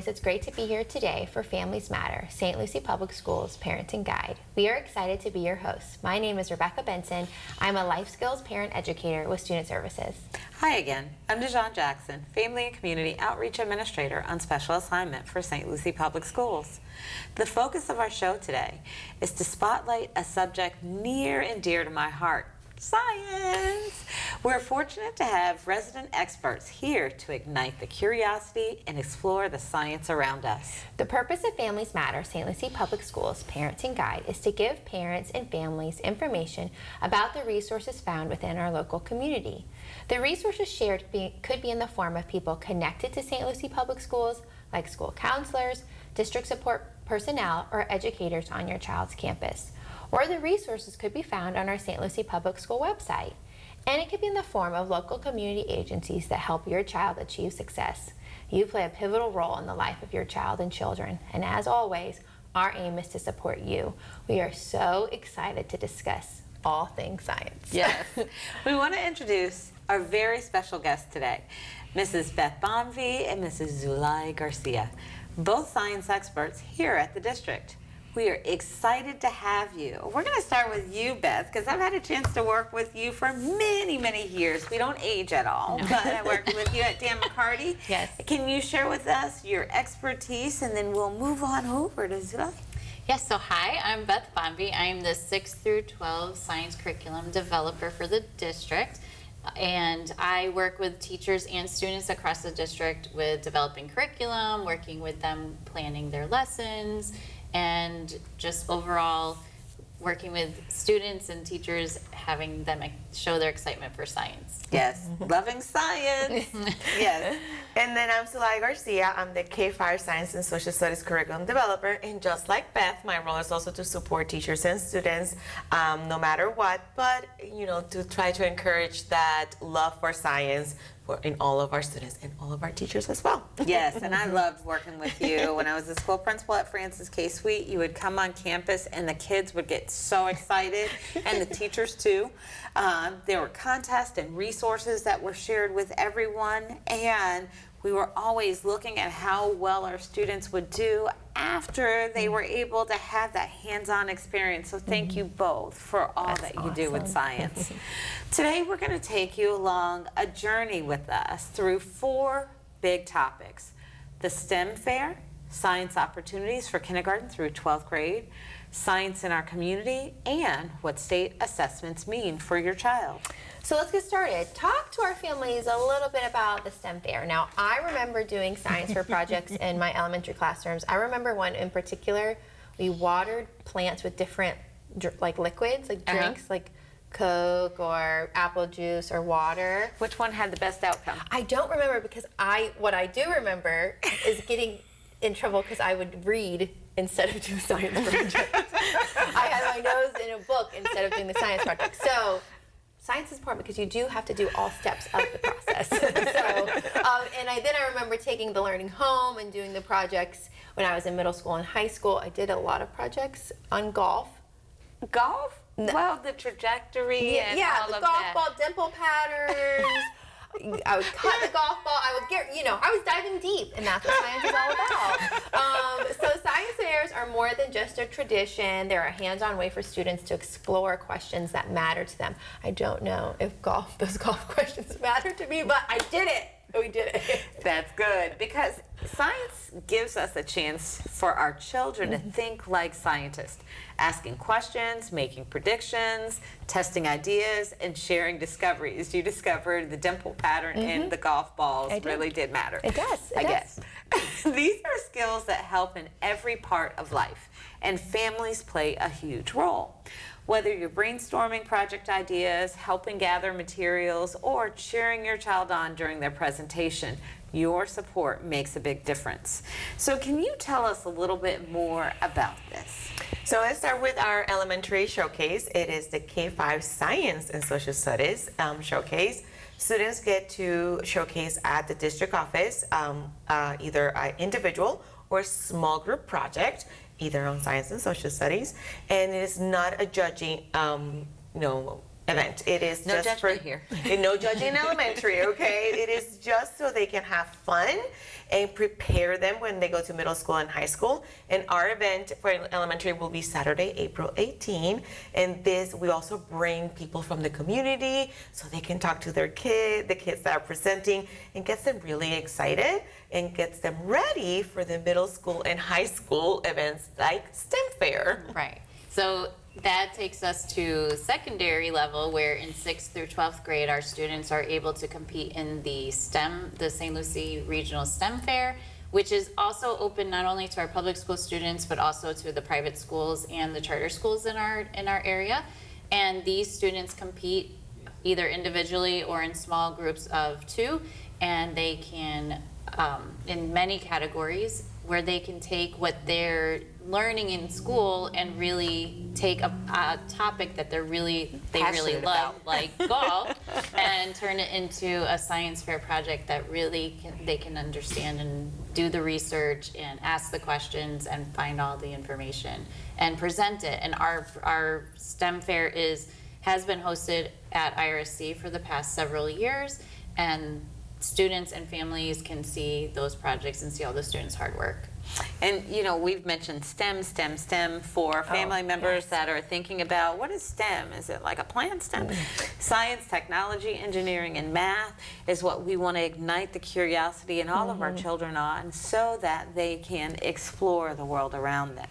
it's great to be here today for Families Matter, St. Lucie Public Schools Parenting Guide. We are excited to be your hosts. My name is Rebecca Benton. I'm a life skills parent educator with Student Services. Hi again, I'm Dijon Jackson, Family and Community Outreach Administrator on special assignment for St. Lucie Public Schools. The focus of our show today is to spotlight a subject near and dear to my heart, science. We're fortunate to have resident experts here to ignite the curiosity and explore the science around us. The purpose of Families Matter, St. Lucie Public Schools Parenting Guide is to give parents and families information about the resources found within our local community. The resources shared could be in the form of people connected to St. Lucie Public Schools, like school counselors, district support personnel, or educators on your child's campus. Or the resources could be found on our St. Lucie Public School website. And it could be in the form of local community agencies that help your child achieve success. You play a pivotal role in the life of your child and children. And as always, our aim is to support you. We are so excited to discuss all things science. Yes. We want to introduce our very special guests today, Mrs. Beth Bonvie and Mrs. Zulay Garcia, both science experts here at the district. We are excited to have you. We're going to start with you, Beth, because I've had a chance to work with you for many, many years. We don't age at all, but I worked with you at Dan McCarty. Yes. Can you share with us your expertise, and then we'll move on over to Zulay? Yes, so hi, I'm Beth Bonvie. I'm the 6 through 12 science curriculum developer for the district. And I work with teachers and students across the district with developing curriculum, working with them planning their lessons, and just overall working with students and teachers, having them show their excitement for science. Yes, loving science. Yes. And then I'm Zulay Garcia. I'm the K-5 Science and Social Studies Curriculum Developer. And just like Beth, my role is also to support teachers and students no matter what, but to try to encourage that love for science in all of our students and all of our teachers as well. Yes, and I loved working with you. When I was the school principal at Francis K. Sweet, you would come on campus and the kids would get so excited, and the teachers too. There were contests and resources that were shared with everyone, and we were always looking at how well our students would do after they were able to have that hands-on experience. So thank you both for all that you do with science. Today we're going to take you along a journey with us through 4 big topics: the STEM Fair, science opportunities for kindergarten through 12th grade, science in our community, and what state assessments mean for your child. So let's get started. Talk to our families a little bit about the STEM Fair. Now, I remember doing science fair projects in my elementary classrooms. I remember one in particular. We watered plants with different liquids, like drinks, like Coke or apple juice or water. Which one had the best outcome? I don't remember, because what I do remember is getting in trouble because I would read instead of do science projects. I had my nose in a book instead of doing the science project. So science is important because you do have to do all steps of the process. And I remember taking the learning home and doing the projects when I was in middle school and high school. I did a lot of projects on golf. Golf? Well, the trajectory and all of that. Yeah, the golf ball dimple patterns. I would cut the golf ball. I would I was diving deep, and that's what science is all about. So science fairs are more than just a tradition. They're a hands-on way for students to explore questions that matter to them. I don't know if those golf questions matter to me, but I did it. We did it. That's good, because science gives us a chance for our children to think like scientists, asking questions, making predictions, testing ideas, and sharing discoveries. You discovered the dimple pattern in the golf balls really did matter. It does. I guess. These are skills that help in every part of life, and families play a huge role. Whether you're brainstorming project ideas, helping gather materials, or cheering your child on during their presentation, your support makes a big difference. So can you tell us a little bit more about this? So let's start with our elementary showcase. It is the K-5 Science and Social Studies showcase. Students get to showcase at the district office either an individual or small group project, either on science and social studies, and it is not a judging event. It is No just judgment here. And no judging in elementary, okay? It is just so they can have fun and prepare them when they go to middle school and high school. And our event for elementary will be Saturday, April 18. And this, we also bring people from the community so they can talk to their the kids that are presenting, and gets them really excited and gets them ready for the middle school and high school events like STEM Fair. Right. So that takes us to secondary level, where in 6th through 12th grade, our students are able to compete in the STEM, the St. Lucie Regional STEM Fair, which is also open not only to our public school students, but also to the private schools and the charter schools in our area. And these students compete either individually or in small groups of 2, and they can, in many categories, where they can take what they're learning in school and really take a topic that they really Passionate love, about. like golf, and turn it into a science fair project that really they can understand and do the research and ask the questions and find all the information and present it. And our STEM fair has been hosted at IRSC for the past several years, and students and families can see those projects and see all the students' hard work. And, you know, we've mentioned STEM for family members that are thinking about, what is STEM? Is it like a plant STEM? Science, technology, engineering, and math is what we want to ignite the curiosity in all of our children on, so that they can explore the world around them.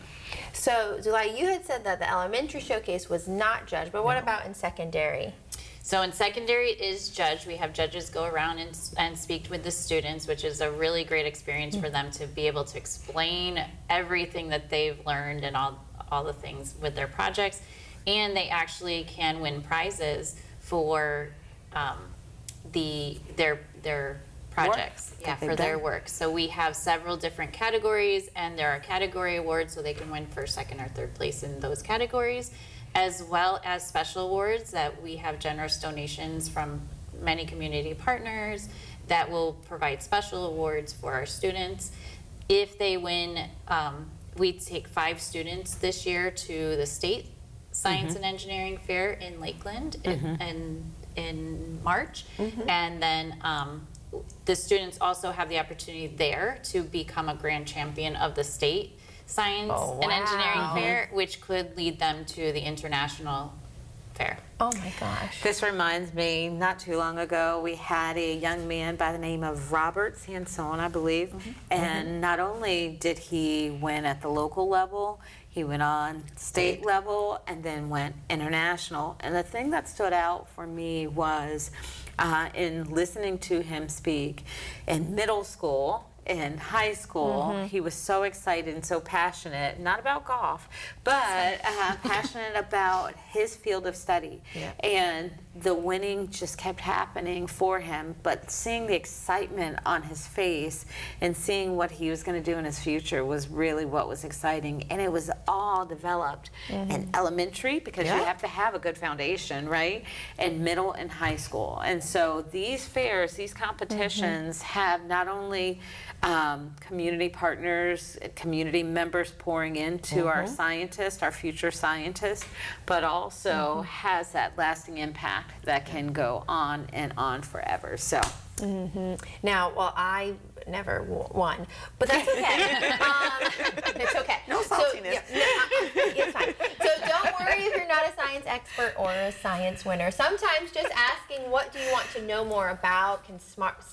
So, Zulay, you had said that the elementary showcase was not judged, but what about in secondary? So in secondary, it is judged. We have judges go around and speak with the students, which is a really great experience for them to be able to explain everything that they've learned and all the things with their projects. And they actually can win prizes for their projects, for their work. So we have several different categories, and there are category awards, so they can win first, second, or third place in those categories, as well as special awards that we have generous donations from many community partners that will provide special awards for our students. If they win, we take 5 students this year to the state science and engineering fair in Lakeland in March, and then the students also have the opportunity there to become a grand champion of the state science and engineering fair, which could lead them to the international fair. Oh my gosh. This reminds me, not too long ago, we had a young man by the name of Robert Sansone, I believe, and not only did he win at the local level, he went on state level and then went international. And the thing that stood out for me was in listening to him speak in middle school, in high school, he was so excited and so passionate, not about golf, but passionate about his field of study. And the winning just kept happening for him, but seeing the excitement on his face and seeing what he was going to do in his future was really what was exciting. And it was all developed in elementary, because you have to have a good foundation, right? And middle and high school. And so these fairs, these competitions have not only community partners, community members pouring into our scientists, our future scientists, but also has that lasting impact that can go on and on forever. So. Now, well, I never won, but that's okay. It's okay. No saltiness. It's fine. So don't worry if you're not a science expert or a science winner. Sometimes just asking what do you want to know more about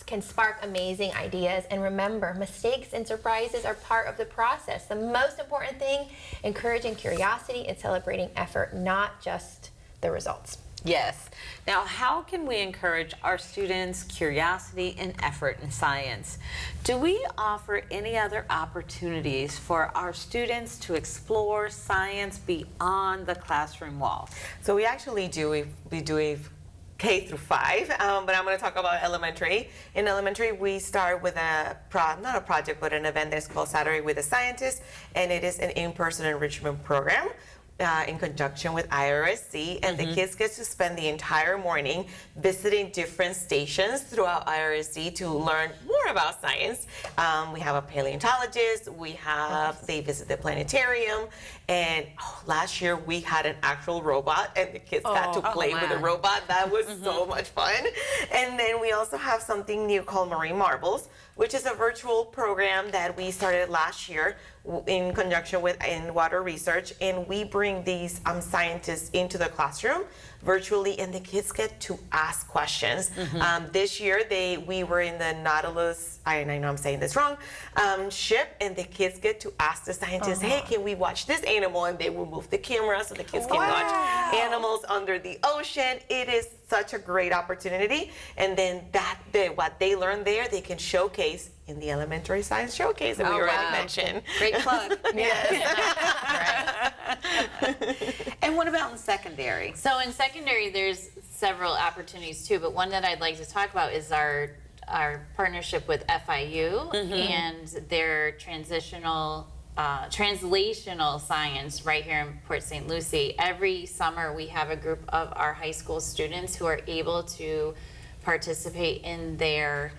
can spark amazing ideas. And remember, mistakes and surprises are part of the process. The most important thing, encouraging curiosity and celebrating effort, not just the results. Yes. Now, how can we encourage our students' curiosity and effort in science? Do we offer any other opportunities for our students to explore science beyond the classroom walls? So we actually do. We do a K through 5, but I'm going to talk about elementary. In elementary, we start with not a project, but an event that's called Saturday with a Scientist, and it is an in-person enrichment program in conjunction with IRSC, and the kids get to spend the entire morning visiting different stations throughout IRSC to learn more about science. We have a paleontologist, they visit the planetarium, and last year we had an actual robot, and the kids got to play with the robot. That was so much fun. And then we also have something new called Marine Marvels, which is a virtual program that we started last year in conjunction with Water Research, and we bring these scientists into the classroom virtually, and the kids get to ask questions. This year we were in the Nautilus, I know I'm saying this wrong, ship, and the kids get to ask the scientists, hey, can we watch this animal? And they will move the camera so the kids can watch animals under the ocean. It is such a great opportunity, and then what they learn there, they can showcase in the elementary science showcase that we already mentioned. Great plug. Right. And what about in secondary? So in secondary, there's several opportunities too, but one that I'd like to talk about is our partnership with FIU and their translational science right here in Port St. Lucie. Every summer we have a group of our high school students who are able to participate in their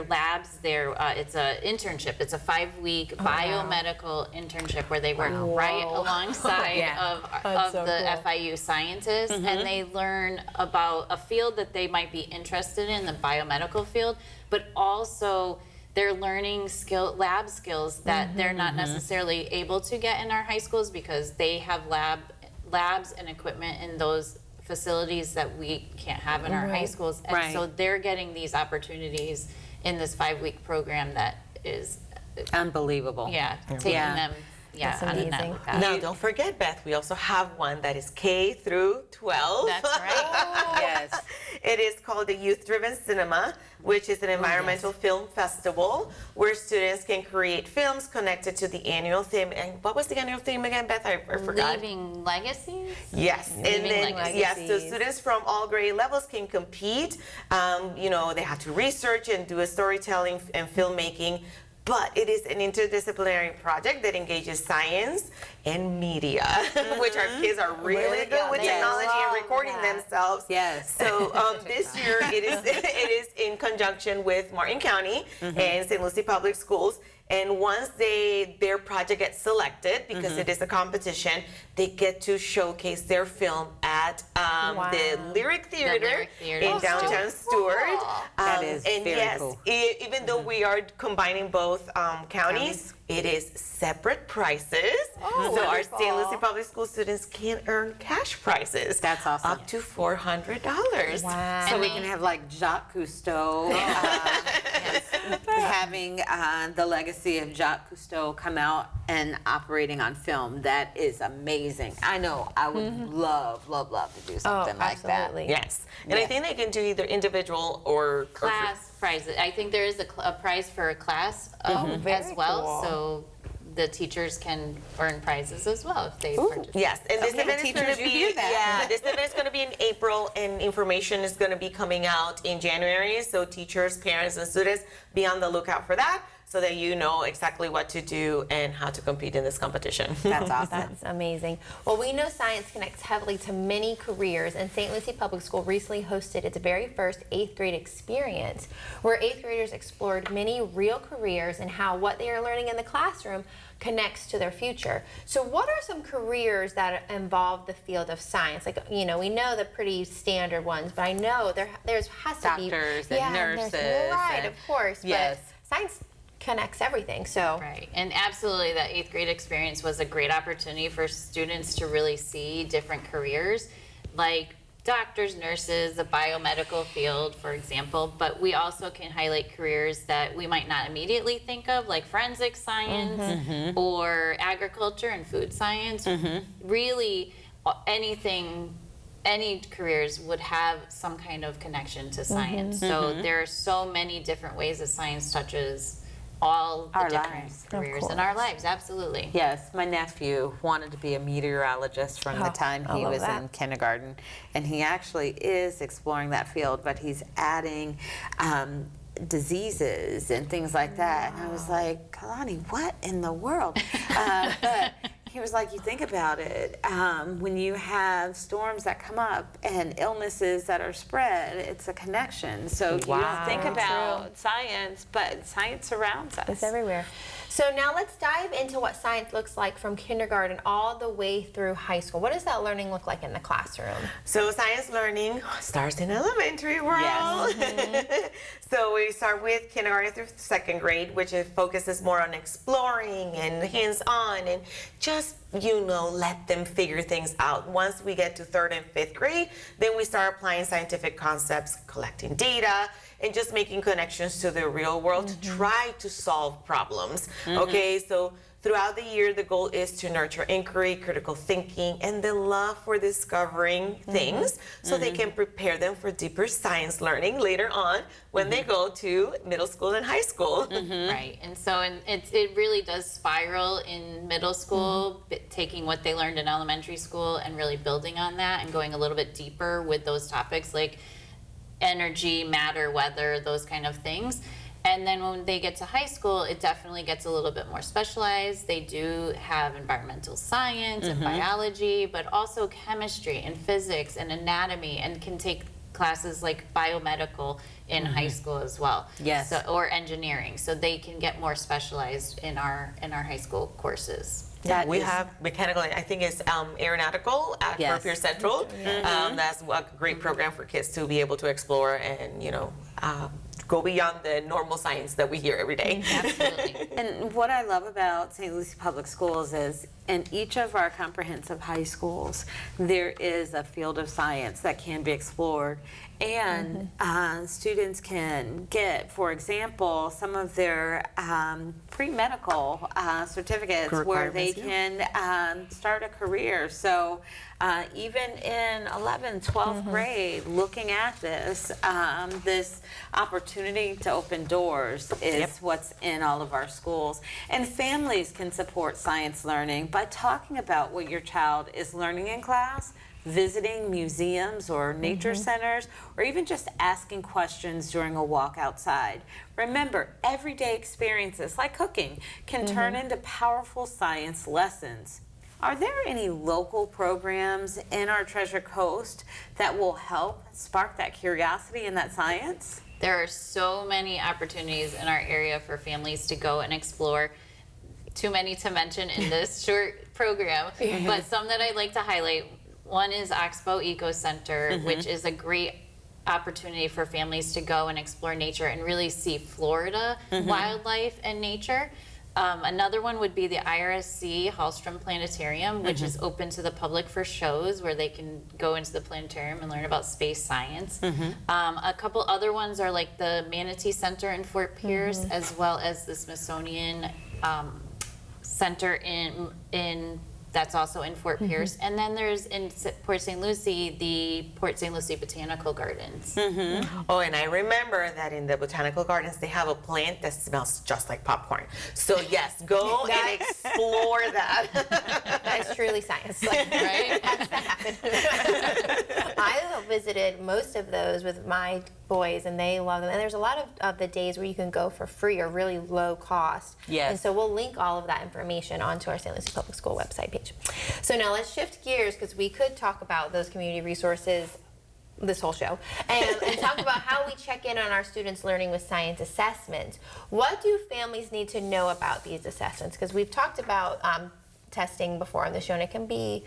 labs. It's an internship. It's a 5-week biomedical internship where they work right alongside of the FIU scientists, and they learn about a field that they might be interested in, the biomedical field, but also they're learning lab skills that they're not necessarily able to get in our high schools because they have labs and equipment in those facilities that we can't have in our high schools. And so they're getting these opportunities in this 5-week program that is unbelievable. Taking them That's on amazing. that path. Now, don't forget, Beth, we also have one that is K through 12. That's right. Yes. It is called the Youth Driven Cinema, which is an environmental film festival where students can create films connected to the annual theme. And what was the annual theme again, Beth? I forgot. Leaving legacies? Yes, and then so students from all grade levels can compete. They have to research and do a storytelling and filmmaking. But it is an interdisciplinary project that engages science and media, which our kids are really good with technology and recording themselves. Yes. So this year it is in conjunction with Martin County and St. Lucie Public Schools. And once their project gets selected, because it is a competition, they get to showcase their film at the Lyric Theater in downtown Stuart. That is and very yes, cool. Even though we are combining both counties, it is separate prices. So our St. Lucie Public School students can earn cash prizes. That's awesome. Up to $400. Wow. So we can have like Jacques Cousteau having the legacy of Jacques Cousteau come out and operating on film. That is amazing. I know I would love to do something like that. absolutely. Yes. And I think they can do either individual or Class prizes. I think there is a prize for a class as very well, cool. so the teachers can earn prizes as well if they participate. Yes, and this Okay, event is going teachers, to you be hear that. this event is going to be in April, and information is going to be coming out in January. So teachers, parents, and students, be on the lookout for that, so that you know exactly what to do and how to compete in this competition. That's awesome. That's amazing. Well, we know science connects heavily to many careers, and St. Lucie Public School recently hosted its very first 8th grade experience, where 8th graders explored many real careers and how what they are learning in the classroom connects to their future. So what are some careers that involve the field of science? Like, we know the pretty standard ones, but I know there's has to be Doctors and nurses right, and- of course. Yes. But science connects everything. So Right, and absolutely that 8th grade experience was a great opportunity for students to really see different careers, like doctors, nurses, the biomedical field, for example, but we also can highlight careers that we might not immediately think of, like forensic science or agriculture and food science. Really, any careers would have some kind of connection to science. So there are so many different ways that science touches all the Our different lives. careers in our lives, absolutely. Yes, my nephew wanted to be a meteorologist from the time he love was that. in kindergarten, and he actually is exploring that field, but he's adding diseases and things like that. And I was like, Kalani, what in the world? But he was like, you think about it, when you have storms that come up and illnesses that are spread, it's a connection. So you don't think about science, but science surrounds us. It's everywhere. So now let's dive into what science looks like from kindergarten all the way through high school. What does that learning look like in the classroom? So science learning starts in elementary world. Yes. So we start with kindergarten through second grade, which focuses more on exploring and hands-on and just, let them figure things out. Once we get to third and fifth grade, then we start applying scientific concepts, collecting data, and just making connections to the real world to try to solve problems. Okay, so throughout the year, the goal is to nurture inquiry, critical thinking, and the love for discovering things so they can prepare them for deeper science learning later on when they go to middle school and high school. Right, and so it really does spiral in middle school, taking what they learned in elementary school and really building on that and going a little bit deeper with those topics like energy, matter, weather, those kind of things. And then when they get to high school, it definitely gets a little bit more specialized. They do have environmental science and biology, but also chemistry and physics and anatomy, and can take classes like biomedical in high school as well. Yes. So, or engineering. So they can get more specialized in our high school courses. We have mechanical, I think it's aeronautical at Yes. Fort Pierce Central. That's a great program for kids to be able to explore and, go beyond the normal science that we hear every day. Absolutely. And what I love about St. Lucie Public Schools is in each of our comprehensive high schools, there is a field of science that can be explored. And students can get, for example, some of their pre-medical certificates where they can start a career. So even in 11th, 12th grade, looking at this, this opportunity to open doors is what's in all of our schools. And families can support science learning by talking about what your child is learning in class, visiting museums or nature centers, or even just asking questions during a walk outside. Remember, everyday experiences like cooking can turn into powerful science lessons. Are there any local programs in our Treasure Coast that will help spark that curiosity and that science? There are so many opportunities in our area for families to go and explore. Too many to mention in this short program, but some that I'd like to highlight. One is Oxbow Eco Center, which is a great opportunity for families to go and explore nature and really see Florida wildlife and nature. Another one would be the IRSC Hallstrom Planetarium, which is open to the public for shows where they can go into the planetarium and learn about space science. A couple other ones are like the Manatee Center in Fort Pierce, as well as the Smithsonian Center in that's also in Fort Pierce. And then there's in Port St. Lucie, the Port St. Lucie Botanical Gardens. Oh, and I remember that in the botanical gardens, they have a plant that smells just like popcorn. So yes, go and explore that. That's truly science. Like, Right? has to happen. I visited most of those with my boys, and they love them. And there's a lot of the days where you can go for free or really low cost. Yes. And so we'll link all of that information onto our St. Lucie Public School website page. So now let's shift gears, because we could talk about those community resources this whole show, and talk about how we check in on our students' learning with science assessments. What do families need to know about these assessments? Because we've talked about testing before on the show, and it can be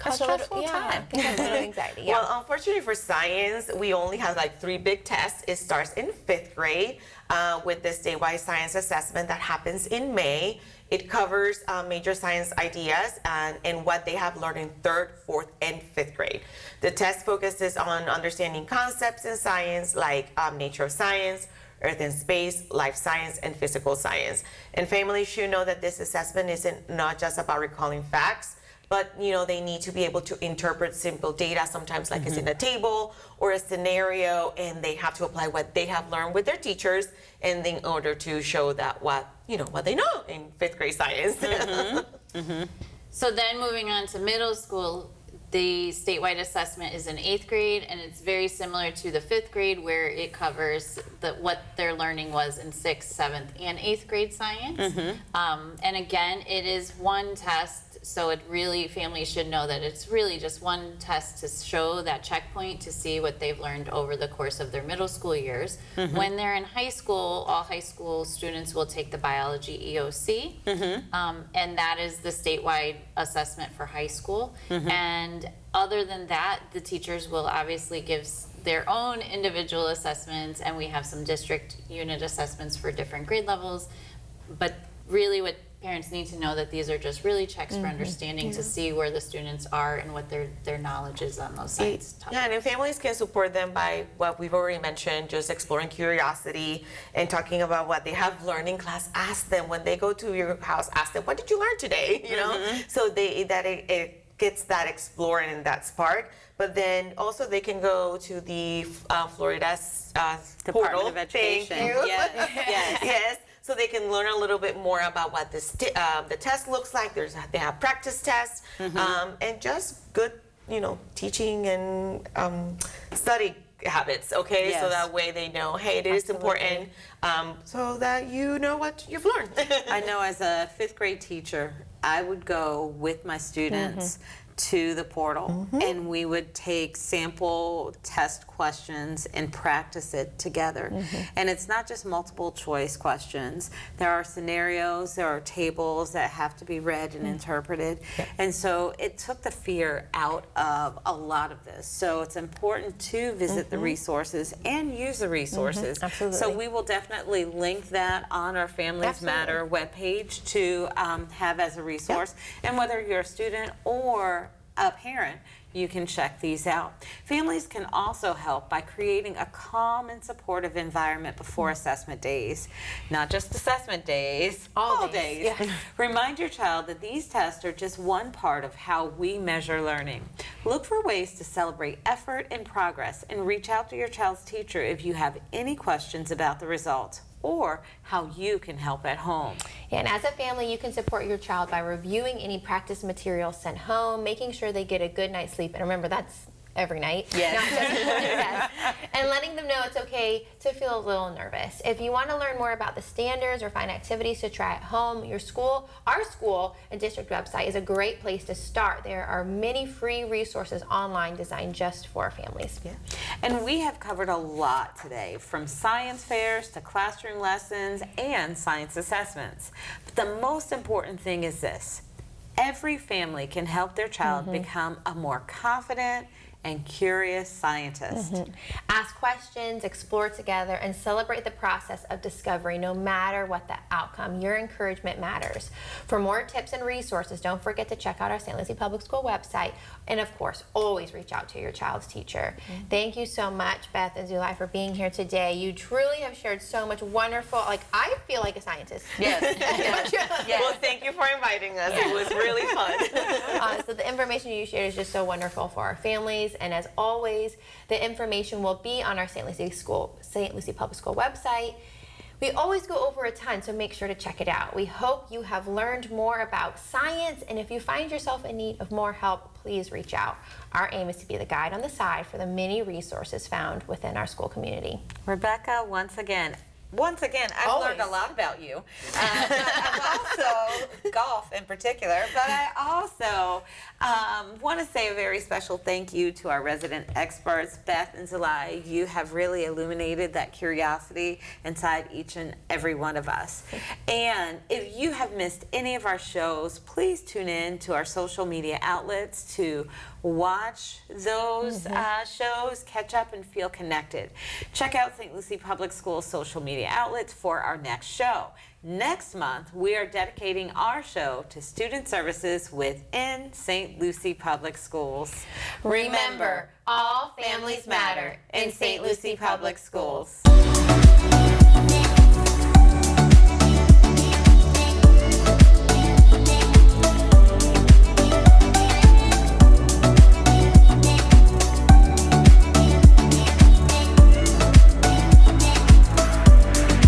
A stressful time. It can cause a little anxiety. Yeah. Well, unfortunately for science, we only have like 3 big tests. It starts in 5th grade with the statewide science assessment that happens in May. It covers major science ideas and what they have learned in 3rd, 4th, and 5th grade. The test focuses on understanding concepts in science like nature of science, earth and space, life science, and physical science. And families should know that this assessment isn't not just about recalling facts, but they need to be able to interpret simple data, sometimes like it's in a table or a scenario, and they have to apply what they have learned with their teachers, and in order to show that what they know in 5th grade science. So then moving on to middle school, the statewide assessment is in 8th grade, and it's very similar to the 5th grade, where it covers what their learning was in 6th, 7th, and 8th grade science. And again, it is one test So it really, families should know that it's really just one test to show that checkpoint to see what they've learned over the course of their middle school years. When they're in high school, all high school students will take the biology EOC, and that is the statewide assessment for high school. And other than that, the teachers will obviously give their own individual assessments, and we have some district unit assessments for different grade levels. But really what parents need to know that these are just really checks for understanding to see where the students are and what their knowledge is on those science topics. Yeah, and if families can support them by what we've already mentioned, just exploring curiosity and talking about what they have learned in class. Ask them when they go to your house, ask them, what did you learn today? You know, so it gets that exploring and that spark. But then also they can go to the Florida's Department portal. of Education. Thank you. Yes, yes. Yes. So they can learn a little bit more about what the test looks like. They have practice tests and just good, teaching and study habits. Okay, Yes. so that way they know, hey, it is important, so that you know what you've learned. I know as a 5th grade teacher, I would go with my students to the portal and we would take sample test questions and practice it together. And it's not just multiple choice questions. There are scenarios, there are tables that have to be read and interpreted. And so it took the fear out of a lot of this. So it's important to visit the resources and use the resources. Absolutely. So we will definitely link that on our Families Matter webpage to have as a resource. And whether you're a student or a parent, you can check these out. Families can also help by creating a calm and supportive environment before assessment days. Not just assessment days, all days. Remind your child that these tests are just one part of how we measure learning. Look for ways to celebrate effort and progress and reach out to your child's teacher if you have any questions about the results or how you can help at home. And as a family, you can support your child by reviewing any practice materials sent home, making sure they get a good night's sleep. And remember, that's every night, not just before the test. And letting them know it's okay to feel a little nervous. If you want to learn more about the standards or find activities to try at home, our school and district website is a great place to start. There are many free resources online designed just for families. And we have covered a lot today, from science fairs to classroom lessons and science assessments. But the most important thing is this: every family can help their child become a more confident and curious scientist. Ask questions, explore together, and celebrate the process of discovery no matter what the outcome. Your encouragement matters. For more tips and resources, don't forget to check out our St. Lucie Public School website. And of course, always reach out to your child's teacher. Thank you so much, Beth and Zulay, for being here today. You truly have shared so much wonderful, I feel like a scientist. Yes. Well, thank you for inviting us. It was really fun. So the information you shared is just so wonderful for our families. And as always, the information will be on our St. Lucie Public School website. We always go over a ton, so make sure to check it out. We hope you have learned more about science, and if you find yourself in need of more help, please reach out. Our aim is to be the guide on the side for the many resources found within our school community. Rebecca, once again, I've learned a lot about you. I'm also golf in particular, but I also want to say a very special thank you to our resident experts, Beth and Zulay. You have really illuminated that curiosity inside each and every one of us. And if you have missed any of our shows, please tune in to our social media outlets to watch those shows, catch up, and feel connected. Check out St. Lucie Public Schools social media outlets for our next show. Next month, we are dedicating our show to student services within St. Lucie Public Schools. Remember, all families matter in St. Lucie Public Schools.